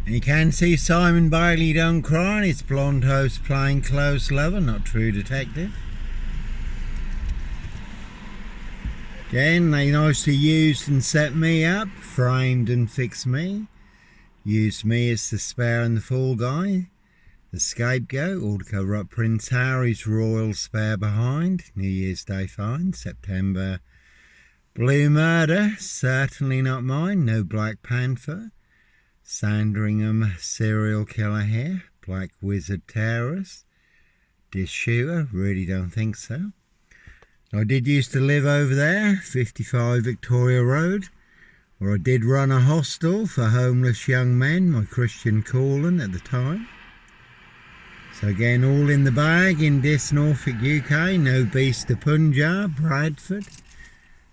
And you can see Simon Bailey don't cry, and it's blonde host plain close lover, not true detective. Again, they nicely used and set me up, framed and fixed me. Used me as the spare and the fall guy, the scapegoat, all to cover up Prince Harry's royal spare behind. New Year's Day find, September blue murder, certainly not mine, no Black Panther. Sandringham serial killer here, black wizard terrorist, dish shooter, really don't think so. I did used to live over there, 55 Victoria Road, where I did run a hostel for homeless young men, my Christian calling at the time. So again, all in the bag in this Norfolk, UK, no beast of Punjab, Bradford.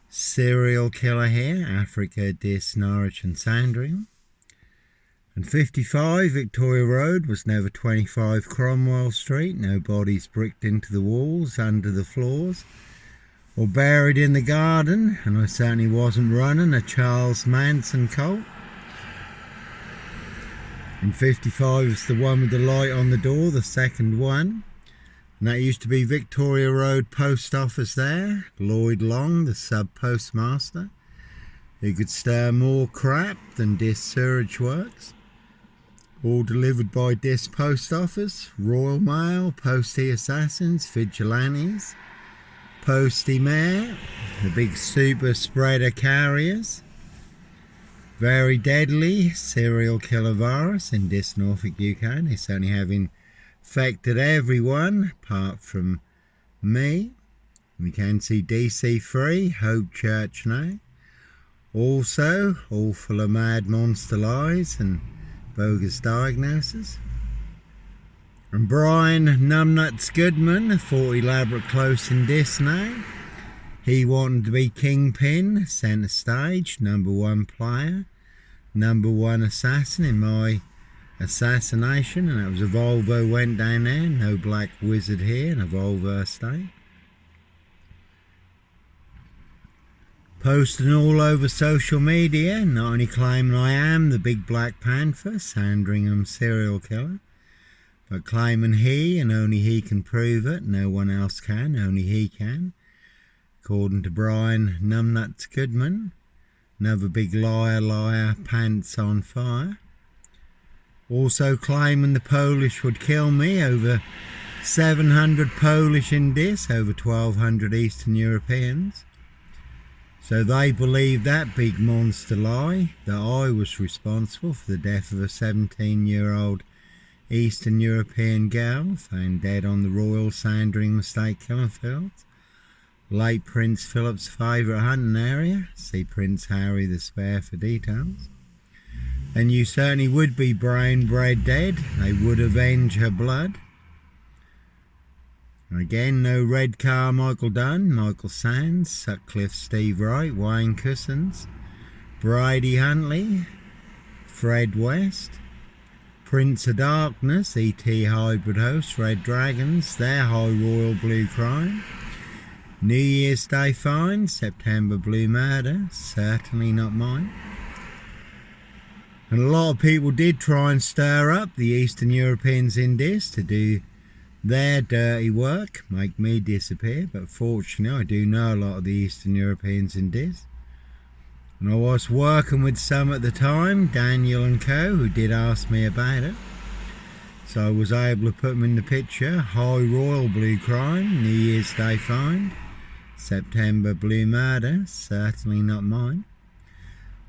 Serial killer here, Africa, Dis, Norwich and Sandringham. And 55 Victoria Road was never 25 Cromwell Street, no bodies bricked into the walls, under the floors, or buried in the garden, and I certainly wasn't running a Charles Manson cult. And 55 is the one with the light on the door, the second one. And that used to be Victoria Road Post Office there. Lloyd Long, the sub-postmaster, who could stir more crap than this sewage works. All delivered by this post office, Royal Mail, postie assassins, vigilantes, postie mayor, the big super spreader carriers. Very deadly serial killer virus in this Norfolk, UK. They certainly have infected everyone apart from me. We can see DC3, Hope Church now. Also, all full of mad monster lies and bogus diagnosis. And Brian Numbnuts Goodman, 40 elaborate close in this now. He wanted to be kingpin, centre stage, #1 player, #1 assassin in my assassination, and that was a Volvo went down there, no black wizard here, and a Volvo estate. Posting all over social media, not only claiming I am the big Black Panther, Sandringham serial killer, but claiming he and only he can prove it, no one else can, only he can. According to Brian Numbnuts Goodman, another big liar, pants on fire. Also claiming the Polish would kill me, over 700 Polish in this, over 1,200 Eastern Europeans. So they believe that big monster lie, that I was responsible for the death of a 17-year-old Eastern European girl found dead on the Royal Sandringham Estate killing fields. Late Prince Philip's favourite hunting area. See Prince Harry the Spare for details. And you certainly would be brown bread dead. They would avenge her blood. Again, no Red Car Michael Dunn, Michael Sands, Sutcliffe Steve Wright, Wayne Cousins, Brady Huntley, Fred West, Prince of Darkness, E.T. Hybrid Host, Red Dragons, their High Royal Blue Crime, New Year's Day find, September Blue Murder, certainly not mine. And a lot of people did try and stir up the Eastern Europeans in this to do their dirty work, make me disappear, but fortunately I do know a lot of the Eastern Europeans in this. And I was working with some at the time, Daniel and co, who did ask me about it. So I was able to put them in the picture. High Royal Blue Crime, New Year's Day find, September Blue Murder, certainly not mine.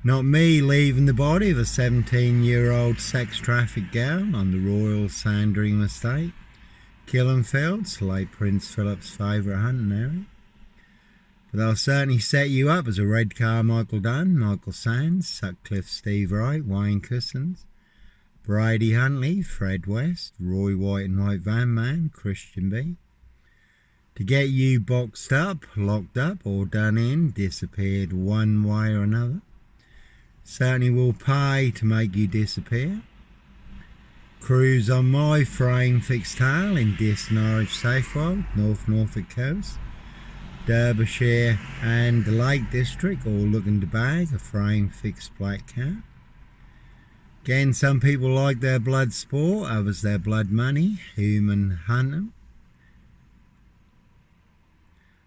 Not me leaving the body of a 17-year-old sex trafficked girl on the Royal Sandringham Estate, killing fields, late Prince Philip's favourite hunting area. But they'll certainly set you up as a Red Car Michael Dunn, Michael Sands, Sutcliffe Steve Wright, Wayne Cousins, Brady Huntley, Fred West, Roy White and White Van Man, Christian B. To get you boxed up, locked up or done in, disappeared one way or another. Certainly will pay to make you disappear. Cruise on my frame fixed tail in this Norwich Safewold, North Norfolk coast, Derbyshire and the Lake District, all looking to bag a frame fixed black cat. Again, some people like their blood sport, others their blood money, human hunting.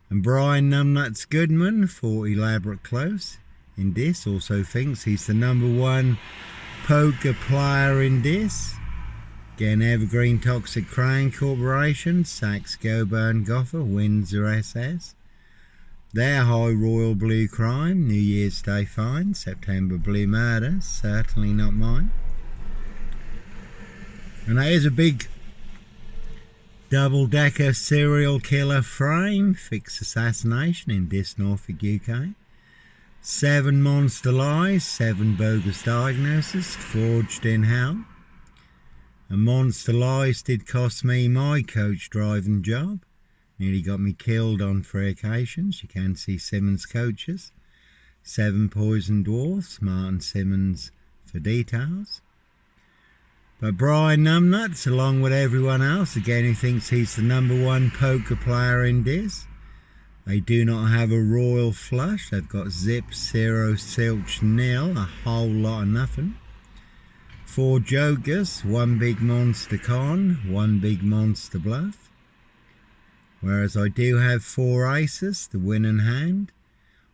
And Brian Numbnuts Goodman, for elaborate close in this, also thinks he's the #1 poker player in this. Again, Evergreen Toxic Crown Corporation, Saxe Goburn Gotha, Windsor SS. Their High Royal Blue Crime, New Year's Day Fine, September Blue Murder, certainly not mine. And that is a big double-decker serial killer frame, fixed assassination in this Norfolk, UK. 7 monster lies, 7 bogus diagnoses, forged in hell. And monster lies did cost me my coach driving job. Nearly got me killed on 3 occasions. You can see Simmons coaches. 7 poisoned dwarfs, Martin Simmons for details. But Brian Numbnuts, along with everyone else, again who thinks he's the #1 poker player in this. They do not have a royal flush. They've got zip, 0, silch, nil, a whole lot of nothing. 4 jokers, 1 big monster con, 1 big monster bluff. Whereas I do have 4 aces, the winning hand,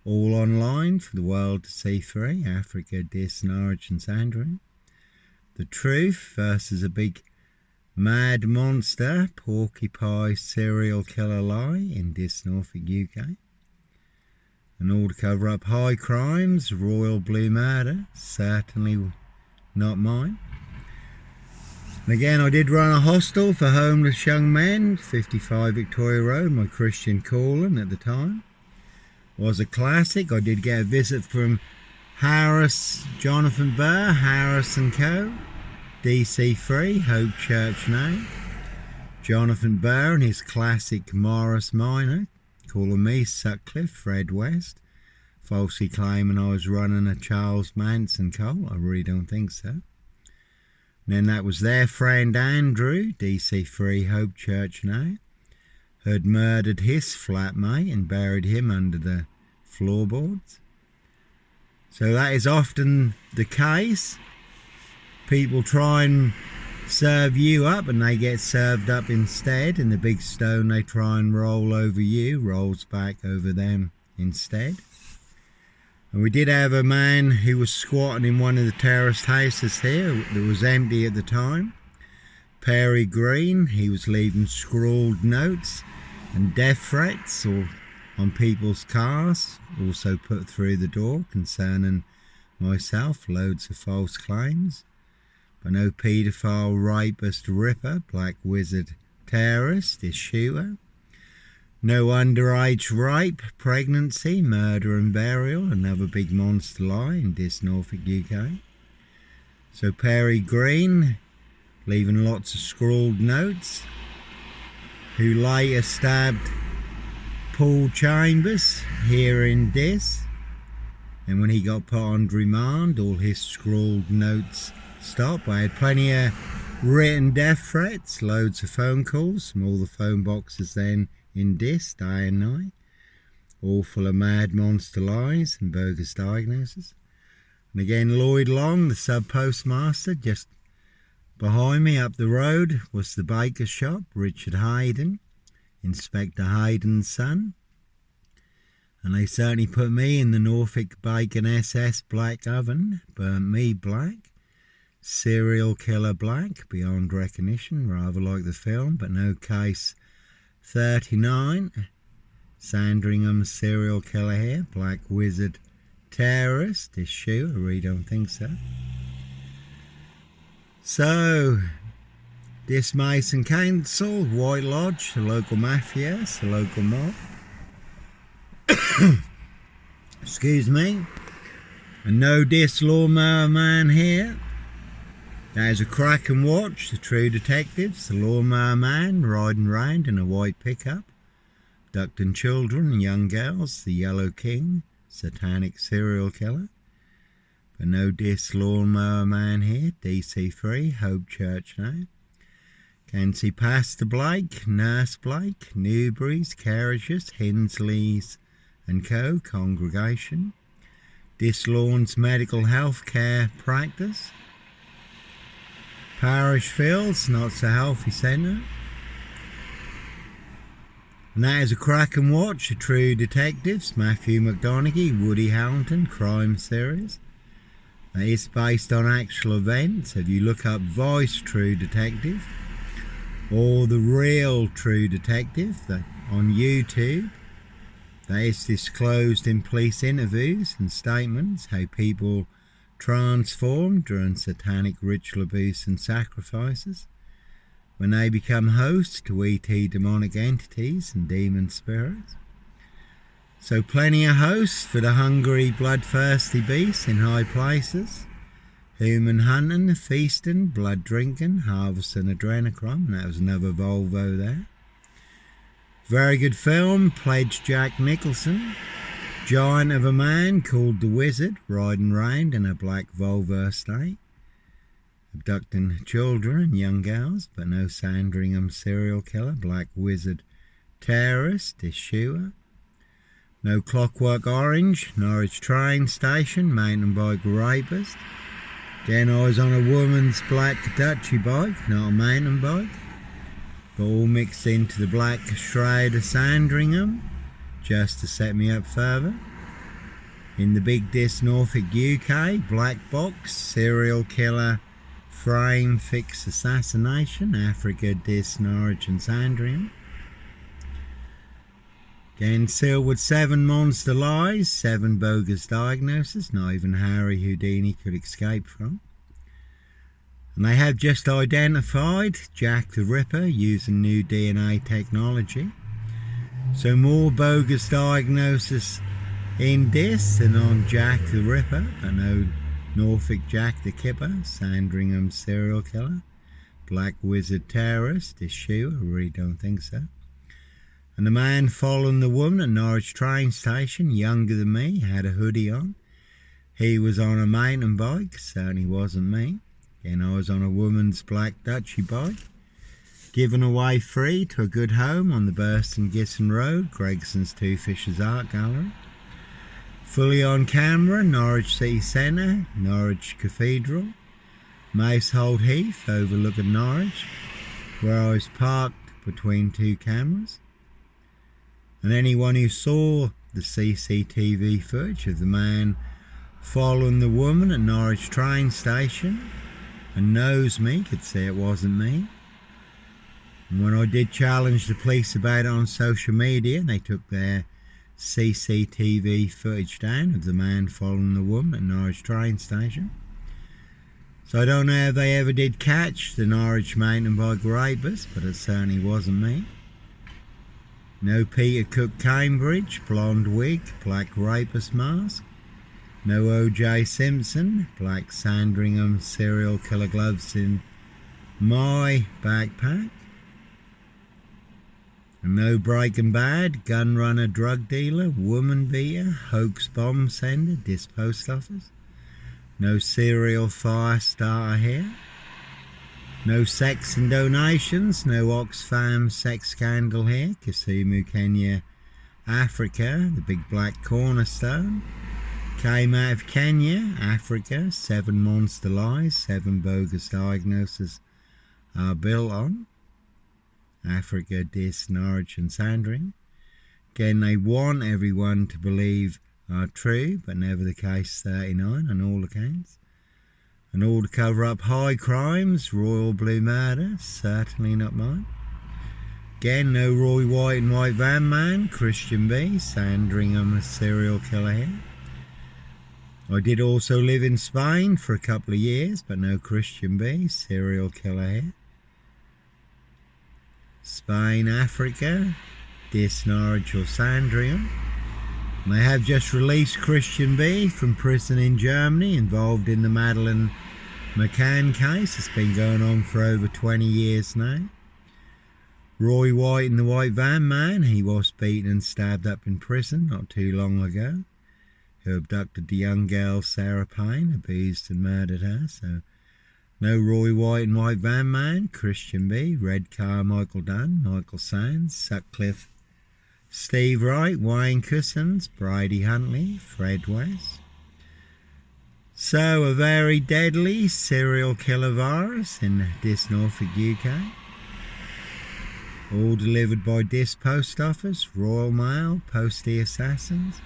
all online for the world to see free, Africa, Dis, Norwich and Sandringham. The truth versus a big mad monster, porcupine serial killer lie in Dis, Norfolk, UK. And all to cover up high crimes, royal blue murder, certainly not mine. And again, I did run a hostel for homeless young men, 55 Victoria Road, my Christian calling at the time. Was a classic. I did get a visit from Harris, Jonathan Burr, Harris and Co. DC3, Hope Church now. Jonathan Burr and his classic Morris Minor, calling me Sutcliffe, Fred West, falsely claiming I was running a Charles Manson cult. I really don't think so. And then that was their friend Andrew, DC3 Hope Church now, had murdered his flatmate and buried him under the floorboards. So that is often the case. People try and serve you up and they get served up instead, and the big stone they try and roll over you rolls back over them instead. And we did have a man who was squatting in one of the terraced houses here that was empty at the time. Perry Green, he was leaving scrawled notes and death threats on people's cars, also put through the door concerning myself, loads of false claims. But no paedophile, rapist, ripper, black wizard, terrorist, is shooter. No underage rape, pregnancy, murder and burial, another big monster lie in this Norfolk, UK. So Perry Green, leaving lots of scrawled notes, who later stabbed Paul Chambers here in this. And when he got put on remand, all his scrawled notes stopped. I had plenty of written death threats, loads of phone calls from all the phone boxes then in this, day and night, all full of mad monster lies and bogus diagnoses. And again, Lloyd Long, the sub-postmaster, just behind me up the road was the baker shop, Richard Hayden, Inspector Hayden's son. And they certainly put me in the Norfolk Bacon SS black oven, burnt me black, serial killer black, beyond recognition, rather like the film, but no case 39, Sandringham serial killer here, black wizard terrorist, is shoe, I really don't think so. So, this Mason Council, White Lodge, the local mafias, the local mob. Excuse me. And no dis lawnmower man here. There's a crack and watch, the true detectives, the lawnmower man riding round in a white pickup, abducting children and young girls, the Yellow King, satanic serial killer. But no dis lawnmower man here, DC3, Hope Church now. Can see Pastor Blake, Nurse Blake, Newberry's, Carriages, Hinsley's and Co. Congregation. Dis Lawn's Medical Health Care Practice. Parish Fields, not so healthy centre. And that is a cracking watch, the True Detectives, Matthew McConaughey, Woody Harrelson crime series. That is based on actual events. If you look up Voice True Detective or The Real True Detective on YouTube, that is disclosed in police interviews and statements how people transform during satanic ritual abuse and sacrifices when they become hosts to ET demonic entities and demon spirits. So plenty of hosts for the hungry, bloodthirsty beasts in high places. Human hunting, feasting, blood drinking, harvesting adrenochrome, and that was another Volvo there. Very good film, pledged Jack Nicholson. Giant of a man called the Wizard, riding round in a black Volvo estate, abducting children and young girls, but no Sandringham serial killer, black wizard terrorist, issuer. No Clockwork Orange, Norwich train station, mountain bike rapist. Again, I was on a woman's black Dutchy bike, not a mountain bike, but all mixed into the black shroud of Sandringham, just to set me up further. In the Big Dis Norfolk UK, black box, serial killer, frame fix assassination, Africa, Dis, Norwich and Sandringham. Again, sealed with 7 monster lies, 7 bogus diagnoses, not even Harry Houdini could escape from. And they have just identified Jack the Ripper using new DNA technology. So more bogus diagnosis in this than on Jack the Ripper, but no Norfolk Jack the Kipper, Sandringham serial killer, black wizard terrorist, issue, I really don't think so. And the man following the woman at Norwich train station, younger than me, had a hoodie on. He was on a mountain bike, certainly wasn't me. Again, I was on a woman's black Dutchy bike, given away free to a good home on the Burston Gisson Road, Gregson's Two Fishers Art Gallery. Fully on camera, Norwich City Centre, Norwich Cathedral, Mousehold Heath overlooking Norwich, where I was parked between 2 cameras. And anyone who saw the CCTV footage of the man following the woman at Norwich train station and knows me could say it wasn't me. And when I did challenge the police about it on social media, they took their CCTV footage down of the man following the woman at Norwich train station. So I don't know if they ever did catch the Norwich mountain bike rapist, but it certainly wasn't me. No Peter Cook Cambridge, blonde wig, black rapist mask. No O.J. Simpson, black Sandringham serial killer gloves in my backpack. And no Breaking Bad, gun runner, drug dealer, woman beater, hoax bomb sender, dis post office. No serial fire starter here. No sex and donations, no Oxfam sex scandal here. Kisumu, Kenya, Africa, the big black cornerstone. Came out of Kenya, Africa, 7 monster lies, 7 bogus diagnoses are built on. Africa, Dis, Norwich and Sandringham. Again, they want everyone to believe are true, but never the case 39 on all accounts. And all to cover up high crimes, royal blue murder, certainly not mine. Again, no Roy White and White Van Man, Christian B, Sandringham a serial killer here. I did also live in Spain for a couple of years, but no Christian B, serial killer here. Spain, Africa, Dis, Norwich or Sandringham. And they have just released Christian B from prison in Germany, involved in the Madeleine McCann case. It's been going on for over 20 years now. Roy White and the White Van Man, he was beaten and stabbed up in prison not too long ago. Who abducted the young girl Sarah Payne, abused and murdered her. So no Roy White and White Van Man, Christian B, Red Car Michael Dunn, Michael Sands, Sutcliffe, Steve Wright, Wayne Cousins, Bridie Huntley, Fred West. So a very deadly serial killer virus in this Norfolk, UK. All delivered by this post office, Royal Mail, Postie Assassins,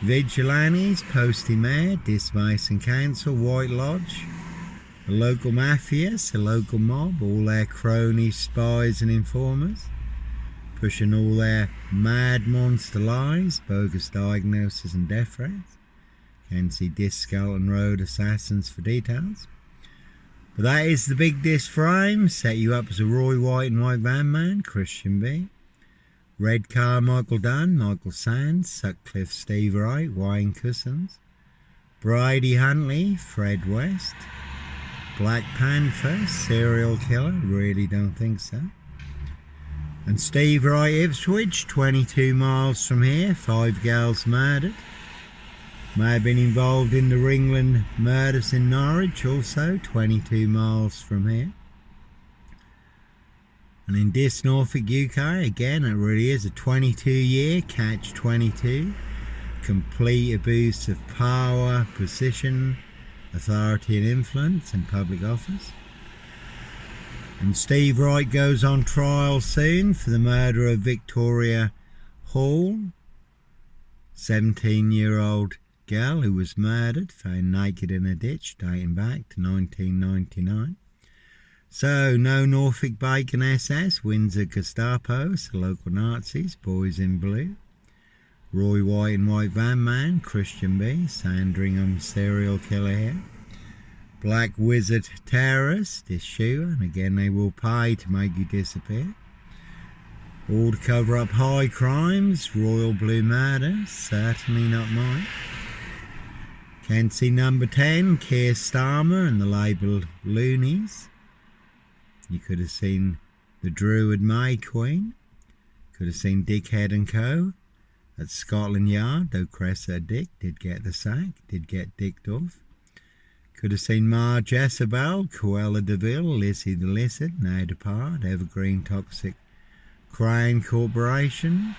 Vigilantes, Postie Mayor, this Mason Council, White Lodge, a local mafias, a local mob, all their cronies, spies and informers, pushing all their mad monster lies, bogus diagnoses and death threats. Can see Dis Skelton Road Assassins for details. But that is the big Dis frame, set you up as a Roy White and White Van Man, Christian B. Red car, Michael Dunn, Michael Sands, Sutcliffe Steve Wright, Wayne Cousins, Bridie Huntley, Fred West, Black Panther, serial killer, really don't think so. And Steve Wright, Ipswich, 22 miles from here, 5 girls murdered. May have been involved in the Ringland murders in Norwich, also 22 miles from here. And in this Norfolk, UK, again, it really is a 22-year catch-22. Complete abuse of power, position, authority and influence in public office. And Steve Wright goes on trial soon for the murder of Victoria Hall, 17-year-old girl who was murdered, found naked in a ditch, dating back to 1999. So, no Norfolk Bacon SS, Windsor Gestapos, local Nazis, Boys in Blue, Roy White and White Van Man, Christian B, Sandringham serial killer here, Black Wizard terrorist, this shooter, and again they will pay to make you disappear. All to cover up high crimes, Royal Blue murders, certainly not mine. Can see number 10, Keir Starmer and the label Loonies. You could have seen the Druid May Queen. Could have seen Dickhead and Co. at Scotland Yard, though Cressida Dick did get the sack, did get dicked off. Could have seen Marge Jezebel, Cruella de Vil, Lizzie the Lizard, now depart, Evergreen Toxic Crane Corporation,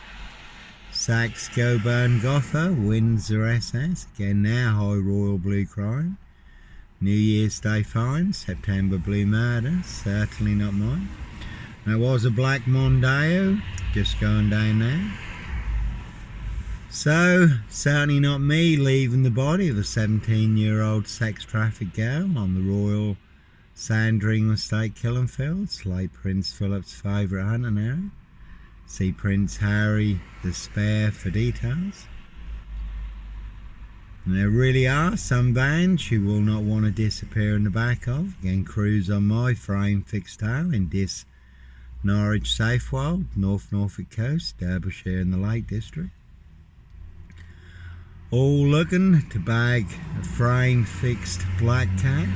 Saks Goburn Gotha, Windsor SS, again now High Royal Blue Crime, New Year's Day fine, September Blue murder, certainly not mine. There was a Black Mondeo, just going down there. So, certainly not me leaving the body of a 17-year-old sex trafficked girl on the Royal Sandringham Estate killing fields, like Prince Philip's favourite hunting area. See Prince Harry the Spare for details. And there really are some vans you will not want to disappear in the back of. Again, cruise on my frame fixed tail in this Norwich Safewold, North Norfolk Coast, Derbyshire and the Lake District. All looking to bag a frame fixed black cat